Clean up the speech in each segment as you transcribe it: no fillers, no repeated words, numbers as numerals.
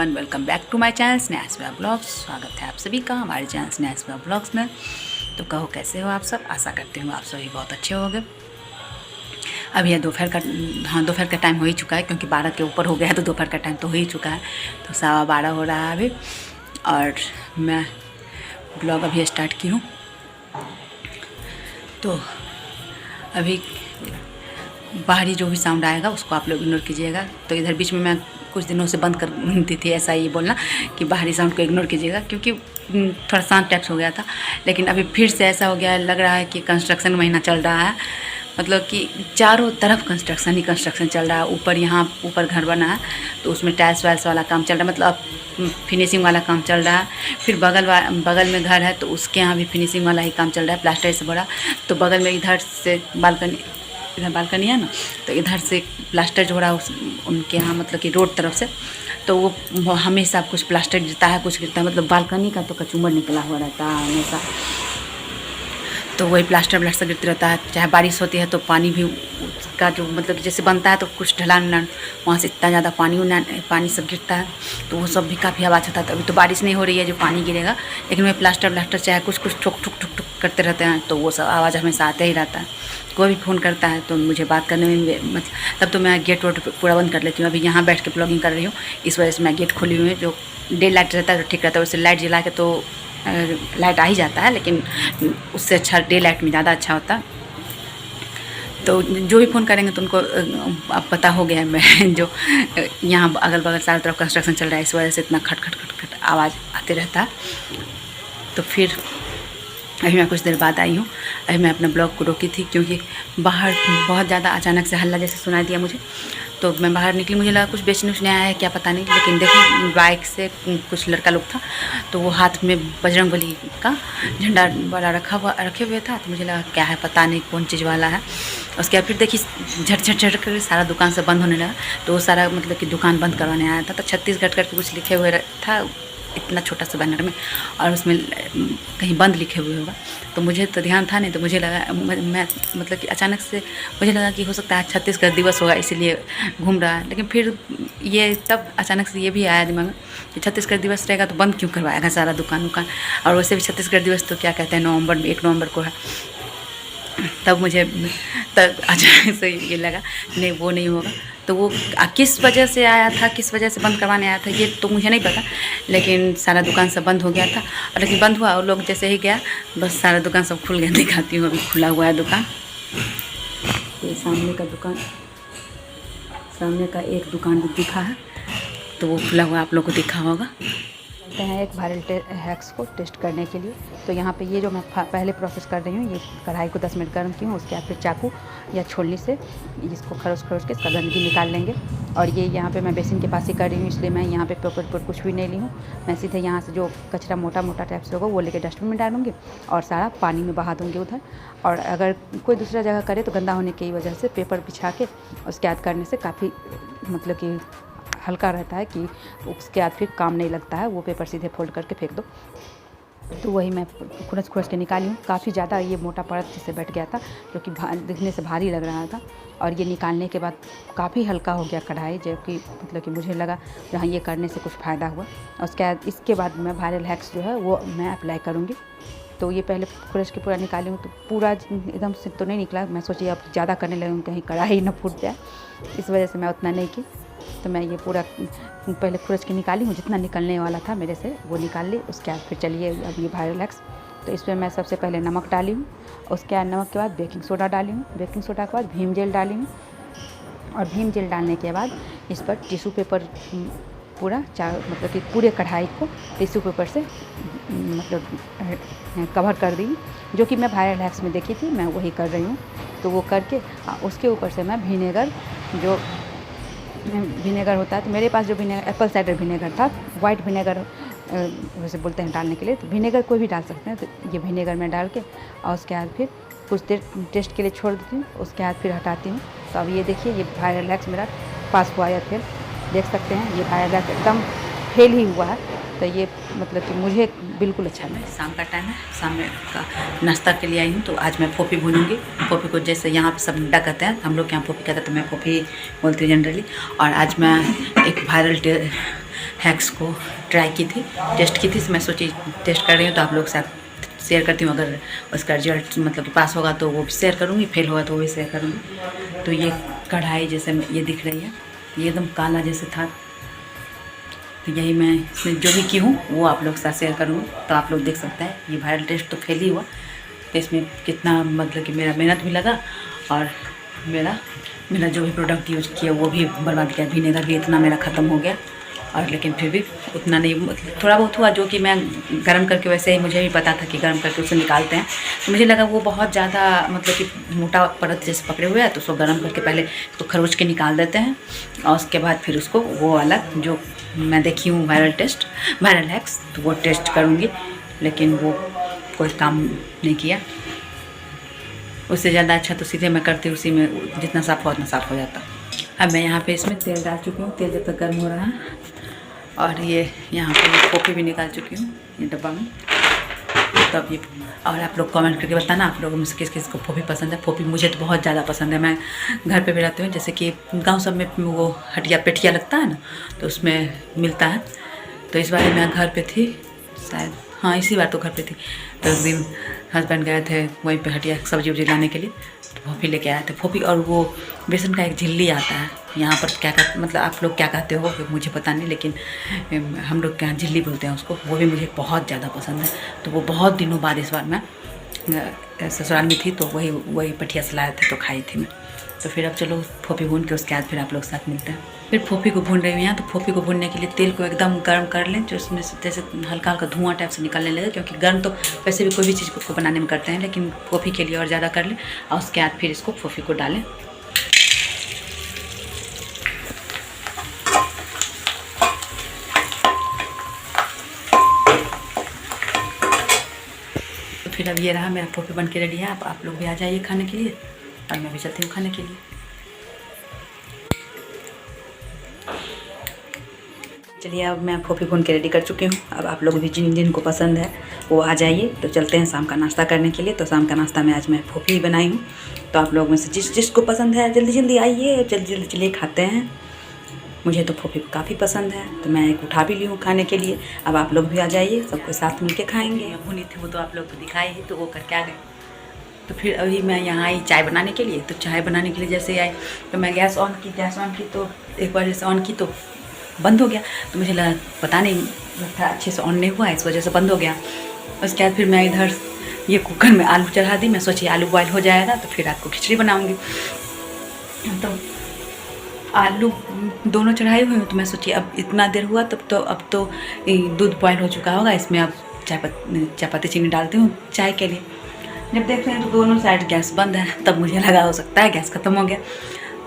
Everyone, welcome back to my channel Sneha blogs. स्वागत है आप सभी का हमारे चैनल स्नेहा ब्लॉग्स में। तो कहो कैसे हो आप सब। आशा करती हूँ आप सभी बहुत अच्छे होंगे। अभी है दोपहर का टाइम हो ही चुका है, क्योंकि 12 के ऊपर हो गया है तो दोपहर का टाइम तो हो ही चुका है। तो 12:15 हो रहा है अभी, और मैं ब्लॉग अभी स्टार्ट की हूँ। तो अभी बाहरी जो भी साउंड आएगा उसको आप लोग इग्नोर कीजिएगा। तो इधर बीच में मैं कुछ दिनों से बंद कर दी थी ऐसा ये बोलना कि बाहरी साउंड को इग्नोर कीजिएगा, क्योंकि थोड़ा शांत टैक्स हो गया था। लेकिन अभी फिर से ऐसा हो गया है, लग रहा है कि कंस्ट्रक्शन महीना चल रहा है। मतलब कि चारों तरफ कंस्ट्रक्शन ही कंस्ट्रक्शन चल रहा है। यहाँ ऊपर घर बना है तो उसमें टाइल्स वाइल्स वाला काम चल रहा है, मतलब फिनिशिंग वाला काम चल रहा है। फिर बगल में घर है तो उसके यहाँ भी फिनिशिंग वाला ही काम चल रहा है, प्लास्टर से बड़ा। तो बगल में इधर से इधर बालकनी है ना, तो इधर से प्लास्टर जो हो रहा है उनके यहाँ, मतलब कि रोड तरफ से। तो वो हमेशा कुछ प्लास्टर गिरता है, कुछ गिरता है, मतलब बालकनी का तो कचूमर निकला हुआ रहता है हमेशा। तो वही प्लास्टर गिरते रहता है। चाहे बारिश होती है तो पानी भी उसका जो मतलब जैसे बनता है तो कुछ ढलान वहाँ से इतना ज़्यादा पानी सब गिरता है, तो वो सब भी काफ़ी आवाज़ होता है। तो अभी तो बारिश नहीं हो रही है जो पानी गिरेगा, लेकिन वह प्लास्टर चाहे कुछ ठुक ठुक ठुक ठुक करते रहते हैं, तो वो सब आवाज़ हमेशा आते ही रहता है। कोई भी फ़ोन करता है तो मुझे बात करने में मतलब तब तो मैं गेट वोट पूरा बंद कर लेती हूँ। अभी यहाँ बैठ के ब्लॉगिंग कर रही हूँ, इस वजह से मैं गेट खोली हुई हूँ। जो डे लाइट रहता है तो ठीक रहता है, उससे लाइट जला के तो लाइट आ ही जाता है, लेकिन उससे अच्छा डे लाइट में ज़्यादा अच्छा होता है। तो जो भी फ़ोन करेंगे तो उनको अब पता हो गया है मैं जो यहाँ अगल बगल चारों तरफ कंस्ट्रक्शन चल रहा है, इस वजह से इतना खट खट खट खट आवाज़ आते रहता है। तो फिर अभी मैं कुछ देर बाद आई हूँ। अभी मैं अपना ब्लॉग को रोकी थी, क्योंकि बाहर बहुत ज़्यादा अचानक से हल्ला जैसे सुनाई दिया मुझे। तो मैं बाहर निकली, मुझे लगा कुछ बेचने उचने आया है क्या पता नहीं, लेकिन देखी बाइक से कुछ लड़का लोग था, तो वो हाथ में बजरंगबली का झंडा वाला रखे हुए था। तो मुझे लगा क्या है पता नहीं कौन चीज़ वाला है। उसके बाद फिर देखी झट कर सारा दुकान से बंद होने लगा। तो वो सारा मतलब कि दुकान बंद करवाने आया था। तो छत्तीसगढ़ करके कुछ लिखे हुए था इतना छोटा सा बैनर में, और उसमें कहीं बंद लिखे हुए होगा। तो मुझे तो ध्यान था नहीं, तो मुझे लगा मैं मतलब कि अचानक से मुझे लगा कि हो सकता है छत्तीसगढ़ दिवस होगा इसीलिए घूम रहा है। लेकिन फिर ये तब अचानक से ये भी आया दिमाग में कि छत्तीसगढ़ दिवस रहेगा तो बंद क्यों करवाएगा सारा दुकान। और वैसे भी छत्तीसगढ़ दिवस तो क्या कहते हैं नवंबर में 1 नवंबर को है। तब अचानक से ये लगा नहीं वो नहीं होगा। तो वो किस वजह से आया था, किस वजह से बंद करवाने आया था ये तो मुझे नहीं पता, लेकिन सारा दुकान सब बंद हो गया था। और लेकिन बंद हुआ और लोग जैसे ही गया बस सारा दुकान सब खुल गया। दिखाती हूँ, अभी खुला हुआ है दुकान। ये सामने का एक दुकान भी दिखा है, तो वो खुला हुआ आप लोग को दिखा होगा। चलते हैं एक वायरल हैक्स को टेस्ट करने के लिए। तो यहाँ पे ये जो मैं पहले प्रोसेस कर रही हूँ, ये कढ़ाई को 10 मिनट गर्म की हूँ। उसके बाद फिर चाकू या छोलनी से इसको खरोच के इसका गंदगी निकाल लेंगे। और ये यहाँ पे मैं बेसिन के पास ही कर रही हूँ, इसलिए मैं यहाँ पे पेपर पर कुछ भी नहीं ली हूँ। मैं सीधे यहाँ से जो कचरा मोटा टाइप से होगा वो लेकर डस्टबिन में डालूँगी और सारा पानी में बहा दूँगी उधर। और अगर कोई दूसरा जगह करे तो गंदा होने की वजह से पेपर बिछा के उसके बाद करने से काफ़ी मतलब कि हल्का रहता है, कि उसके बाद फिर काम नहीं लगता है। वो पेपर सीधे फोल्ड करके फेंक दो। तो वही मैं खुरच के निकाली हूँ। काफ़ी ज़्यादा ये मोटा परत जिससे बैठ गया था, जो कि दिखने से भारी लग रहा था। और ये निकालने के बाद काफ़ी हल्का हो गया कढ़ाई, जो कि मतलब कि मुझे लगा जहाँ ये करने से कुछ फ़ायदा हुआ। और इसके बाद मैं वायरल हैक्स जो है वो मैं अप्लाई करूँगी। तो ये पहले खुरच के पूरा निकाली हूँ, तो पूरा एकदम से तो नहीं निकला। मैं सोची अब ज़्यादा करने लगी कहीं कढ़ाई ना फूट जाए, इस वजह से मैं उतना नहीं की। तो मैं ये पूरा पहले खुरच के निकाली हूँ, जितना निकलने वाला था मेरे से वो निकाल ली। उसके बाद फिर चलिए अब ये वायरल हैक्स। तो इसमें मैं सबसे पहले नमक डाली हूँ, उसके बाद नमक के बाद बेकिंग सोडा डाली हूँ, बेकिंग सोडा के बाद भीम जेल डाली हूँ। और भीम जेल डालने के बाद इस पर टिश्यू पेपर पूरा मतलब कि पूरे कढ़ाई को टिश्यू पेपर से मतलब कवर कर दी, जो कि मैं वायरल हैक्स में देखी थी, मैं वही कर रही हूँ। तो वो करके उसके ऊपर से मैं विनेगर होता है, तो मेरे पास जो विनेगर एप्पल साइडर विनेगर था, वाइट विनेगर वैसे बोलते हैं डालने के लिए, तो विनेगर कोई भी डाल सकते हैं। तो ये विनेगर में डाल के और उसके बाद फिर कुछ देर टेस्ट के लिए छोड़ देती हूँ, उसके बाद फिर हटाती हूँ। तो अब ये देखिए ये वायरल हैक्स मेरा पास हुआ या फिर देख सकते हैं ये वायरल हैक्स एकदम फेल ही हुआ है। तो ये मतलब कि मुझे बिल्कुल अच्छा नहीं। शाम का टाइम है, शाम का नाश्ता के लिए आई हूँ। तो आज मैं फोफी भूनूंगी। फोफी को जैसे यहाँ पे सब मुड्डा कहते हैं, हम लोग यहाँ फोफी कहते हैं, तो मैं फोफी बोलती हूँ जनरली। और आज मैं एक वायरल हैक्स को ट्राई की थी, टेस्ट की थी। मैं सोची टेस्ट कर रही हूँ तो आप लोग के साथ शेयर करती हूँ। अगर उसका रिजल्ट मतलब कि पास होगा तो वो भी शेयर करूँगी, फेल होगा तो वो भी शेयर करूँगी। तो ये कढ़ाई जैसे ये दिख रही है, ये एकदम काला जैसे था, तो यही मैं इसमें जो भी की हूँ वो आप लोग के साथ शेयर करूँगी। तो आप लोग देख सकते हैं ये वायरल टेस्ट तो फेल ही हुआ, तो इसमें कितना मतलब कि मेरा मेहनत भी लगा और मेरा जो भी प्रोडक्ट यूज किया वो भी बर्बाद किया। विनेगर भी इतना मेरा ख़त्म हो गया, और लेकिन फिर भी उतना नहीं, मतलब थोड़ा बहुत हुआ, जो कि मैं गर्म करके, वैसे ही मुझे भी पता था कि गर्म करके उसे निकालते हैं। तो मुझे लगा वो बहुत ज़्यादा मतलब कि मोटा परत जैसे पकड़े हुए है, तो उसको गर्म करके पहले उसको खरोच के निकाल देते हैं, और उसके बाद फिर उसको वो अलग जो मैं देखी हूँ वायरल हैक्स, तो वो टेस्ट करूँगी। लेकिन वो कोई काम नहीं किया। उससे ज़्यादा अच्छा तो सीधे मैं करती, उसी में जितना साफ़ हो उतना साफ़ हो जाता। अब मैं यहाँ पे इसमें तेल डाल चुकी हूँ, तेल जब तक गर्म हो रहा है, और ये यहाँ पे कॉफ़ी भी निकाल चुकी हूँ ये डब्बा में। तब ये, और आप लोग कमेंट करके बताना आप लोगों में से किस किस को फोफी पसंद है। फोफी मुझे तो बहुत ज़्यादा पसंद है। मैं घर पे भी रहती हूँ, जैसे कि गांव सब में वो हटिया पेठिया लगता है ना, तो उसमें मिलता है। तो इस बार मैं घर पे थी शायद, हाँ इसी बार तो घर पे थी। तो एक दिन हस्बैंड गए थे वहीं पे हटिया सब्जी उब्जी लाने के लिए, तो फोफी लेके आए थे। फोफी और वो बेसन का एक झिल्ली आता है, यहाँ पर क्या कहते, मतलब आप लोग क्या कहते हो मुझे पता नहीं, लेकिन हम लोग क्या झिल्ली बोलते हैं उसको। वो भी मुझे बहुत ज़्यादा पसंद है। तो वो बहुत दिनों बाद इस बार मैं ससुराल में थी, तो वही पठिया से लाए थे, तो खाई थी मैं। तो फिर अब चलो फोफी भून के उसके बाद फिर आप लोग साथ मिलते हैं। फिर फोफी को भून रही हूँ यहाँ। तो फोफी को भूनने के लिए तेल को एकदम गर्म कर लें, जो उसमें से जैसे हल्का हल्का धुआं टाइप से निकलने लगे, क्योंकि गर्म तो वैसे भी कोई भी चीज़ को बनाने में करते हैं, लेकिन फोफी के लिए और ज़्यादा कर लें। और उसके बाद फिर इसको फोफी को डालें। तो फिर अब ये रहा मेरा फोफी बन के रेडी है। आप लोग भी आ जाइए खाने के लिए, और मैं भी चलती हूँ खाने के लिए। चलिए अब मैं फोफी भून के रेडी कर चुकी हूँ। अब आप लोग भी जिनको पसंद है वो आ जाइए। तो चलते हैं शाम का नाश्ता करने के लिए। तो शाम का नाश्ता में आज मैं फोफी बनाई हूँ। तो आप लोग में से जिसको पसंद है जल्दी जल्दी आइए, जल्दी चलिए खाते हैं। मुझे तो फोफी काफ़ी पसंद है, तो मैं एक उठा भी ली हूँ खाने के लिए। अब आप लोग भी आ जाइए, सबको साथ मिल के खाएँगे। भुनी थी वो तो आप लोग को दिखाई ही, तो वो करके आ गए। तो फिर अभी मैं यहाँ आई चाय बनाने के लिए। तो चाय बनाने के लिए जैसे आई तो मैं गैस ऑन की, तो एक बार जैसे ऑन की तो बंद हो गया। तो मुझे लगा पता नहीं था अच्छे से ऑन नहीं हुआ, इस वजह से बंद हो गया। उसके बाद फिर मैं इधर ये कुकर में आलू चढ़ा दी। मैं सोची आलू बॉयल हो जाएगा तो फिर रात को खिचड़ी बनाऊंगी। तो आलू दोनों चढ़ाई हुई हूँ। तो मैं सोची अब इतना देर हुआ अब तो दूध बॉयल हो चुका होगा, इसमें अब चाय पत्ती चीनी डालती हूँ चाय के लिए। जब देखते हैं तो दोनों साइड गैस बंद है, तब मुझे लगा हो सकता है गैस ख़त्म हो गया।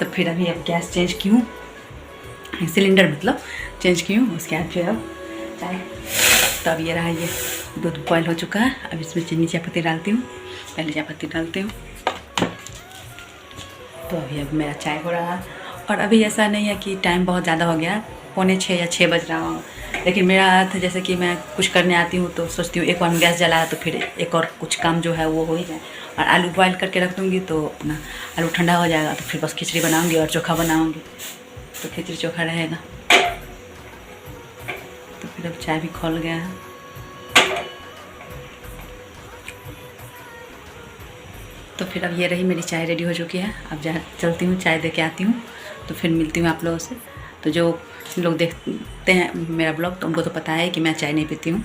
तो फिर अभी अब गैस चेंज की हूँ, सिलेंडर मतलब चेंज की हूँ। उसके बाद फिर अब चाय, तो अब ये रहा, ये दूध बॉयल हो चुका है। अब इसमें चीनी चाय पत्ती डालती हूँ, पहले चाय पत्ती डालती हूँ। तो अभी अब मेरा चाय हो रहा है। और अभी ऐसा नहीं है कि टाइम बहुत ज़्यादा हो गया, 5:45 या 6 बज रहा हो। लेकिन मेरा अर्थ जैसे कि मैं कुछ करने आती हूँ तो सोचती हूँ एक बार गैस जलाया तो फिर एक और कुछ काम जो है वो हो ही जाए। और आलू बॉयल करके रख दूँगी तो अपना आलू ठंडा हो जाएगा, तो फिर बस खिचड़ी बनाऊँगी और चोखा बनाऊँगी, तो खिचड़ी चोखा रहेगा। तो फिर अब चाय भी खौल गया है। तो फिर अब ये रही मेरी चाय रेडी हो चुकी है। अब चलती हूँ चाय दे के आती हूँ, तो फिर मिलती हूँ आप लोगों से। तो जो लोग देखते हैं मेरा ब्लॉग तो उनको तो पता है कि मैं चाय नहीं पीती हूँ,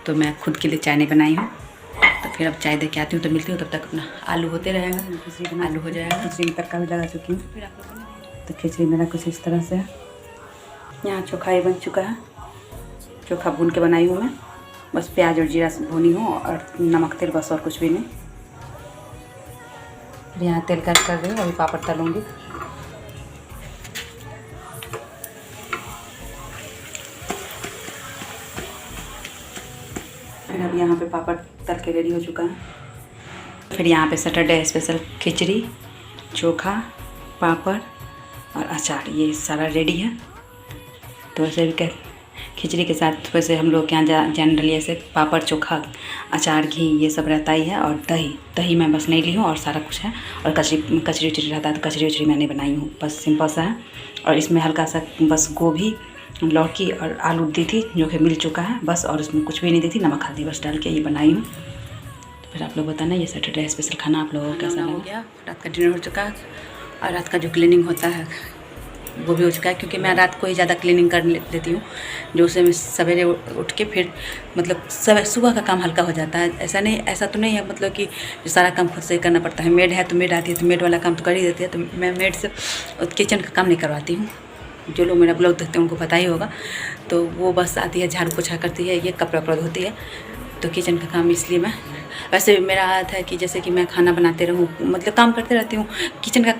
तो मैं खुद के लिए चाय नहीं बनाई हूँ। तो फिर अब चाय दे के आती हूँ, तो मिलती हूँ। तब तक अपना आलू होते रहेगा, आलू हो जाएगा। खिचड़ी में तड़का भी लगा चुकी हूँ। फिर आप लोग, तो खिचड़ी मेरा कुछ इस तरह से है। यहाँ चोखा ही बन चुका है। चोखा भून के बनाई हूँ मैं, बस प्याज और जीरा से भूनी हूँ और नमक तेल, बस और कुछ भी नहीं। फिर यहाँ तेल कर रही हूँ, अभी पापड़ तलूँगी। फिर अब यहाँ पे पापड़ तल के रेडी हो चुका है। फिर यहाँ पे सैटरडे स्पेशल खिचड़ी, चोखा, पापड़ और अचार, ये सारा रेडी है। तो वैसे भी खिचड़ी के साथ वैसे हम लोग के यहाँ जनरली ऐसे पापड़, चोखा, अचार, घी ये सब रहता ही है। और दही मैं बस नहीं ली हूँ और सारा कुछ है। और कचरी उचरी रहता है, तो कचरी उचरी मैंने बनाई हूँ, बस सिंपल सा है। और इसमें हल्का सा बस गोभी लौकी और आलू दी थी जो कि मिल चुका है बस, और उसमें कुछ भी नहीं दी थी, नमक हल्दी बस डाल के ये बनाई हूँ। तो फिर आप लोग बताना ये सैटरडे स्पेशल खाना आप लोगों को कैसा हो गया। रात का डिनर हो चुका है और रात का जो क्लीनिंग होता है वो भी हो चुका है, क्योंकि मैं रात को ही ज़्यादा क्लीनिंग कर लेती हूँ, जो उससे मैं सवेरे उठ के फिर मतलब सुबह का काम हल्का हो जाता है। ऐसा तो नहीं है मतलब कि जो सारा काम खुद से ही करना पड़ता है। मेड है तो मेड आती है तो मेड वाला काम तो कर ही देती है, तो मैं मेड से किचन का काम नहीं करवाती हूँ। जो लोग मेरा ब्लॉग देखते हैं उनको पता ही होगा। तो वो बस आती है, झाड़ू पोछा करती है, ये कपड़ा वपड़ा धोती है, तो किचन का काम इसलिए मैं, वैसे मेरा आदत है कि जैसे कि मैं खाना बनाते रहूँ, मतलब काम करते रहती हूँ, किचन का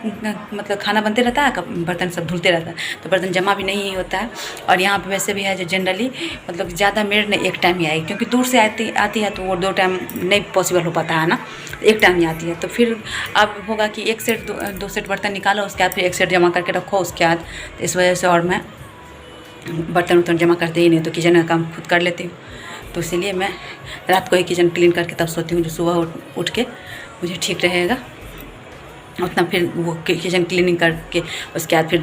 मतलब खाना बनते रहता है, बर्तन सब धुलते रहता है, तो बर्तन जमा भी नहीं होता है। और यहाँ पे वैसे भी है जो जनरली मतलब ज़्यादा मेड ने एक टाइम ही आएगी, क्योंकि दूर से आती है तो वो 2 टाइम नहीं पॉसिबल हो पाता है ना, एक टाइम ही आती है। तो फिर अब होगा कि 1 सेट 2 सेट बर्तन निकालो, उसके बाद फिर 1 सेट जमा करके रखो उसके बाद। इस वजह से और मैं बर्तन उर्तन जमा करते ही नहीं, तो किचन का काम खुद कर लेती हूँ। तो इसीलिए मैं रात को ही किचन क्लीन करके तब सोती हूँ, जो सुबह उठ के मुझे ठीक रहेगा उतना। फिर वो किचन क्लीनिंग करके उसके बाद फिर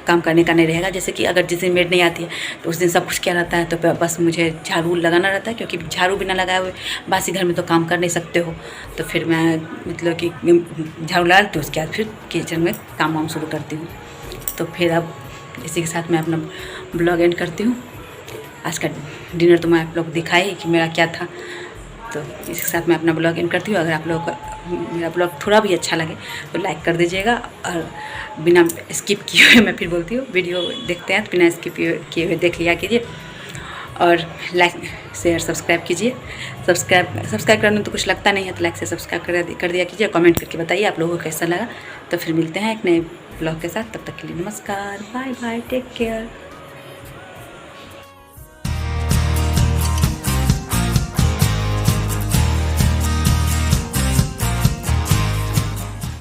काम करने का नहीं रहेगा। जैसे कि अगर जिस दिन मेड नहीं आती है तो उस दिन सब कुछ क्या रहता है, तो बस मुझे झाड़ू लगाना रहता है, क्योंकि झाड़ू बिना लगाए हुए बासी घर में तो काम कर नहीं सकते हो। तो फिर मैं मतलब कि झाड़ू लगा लेती हूँ, उसके बाद फिर किचन में काम वाम शुरू करती हूँ। तो फिर अब इसी के साथ मैं अपना ब्लॉग एंड करती हूँ। आज का डिनर तो मैं आप लोग दिखाई कि मेरा क्या था, तो इसके साथ मैं अपना ब्लॉग एंड करती हूँ। अगर आप लोगों को मेरा ब्लॉग थोड़ा भी अच्छा लगे तो लाइक कर दीजिएगा, और बिना स्किप किए हुए मैं फिर बोलती हूँ, वीडियो देखते हैं तो बिना स्किप किए हुए देख लिया कीजिए, और लाइक शेयर सब्सक्राइब कीजिए। सब्सक्राइब करने तो कुछ लगता नहीं है, तो लाइक से सब्सक्राइब कर दिया कीजिए। कमेंट करके बताइए आप लोगों को कैसा लगा। तो फिर मिलते हैं एक नए ब्लॉग के साथ, तब तक के लिए नमस्कार, बाय बाय, टेक केयर।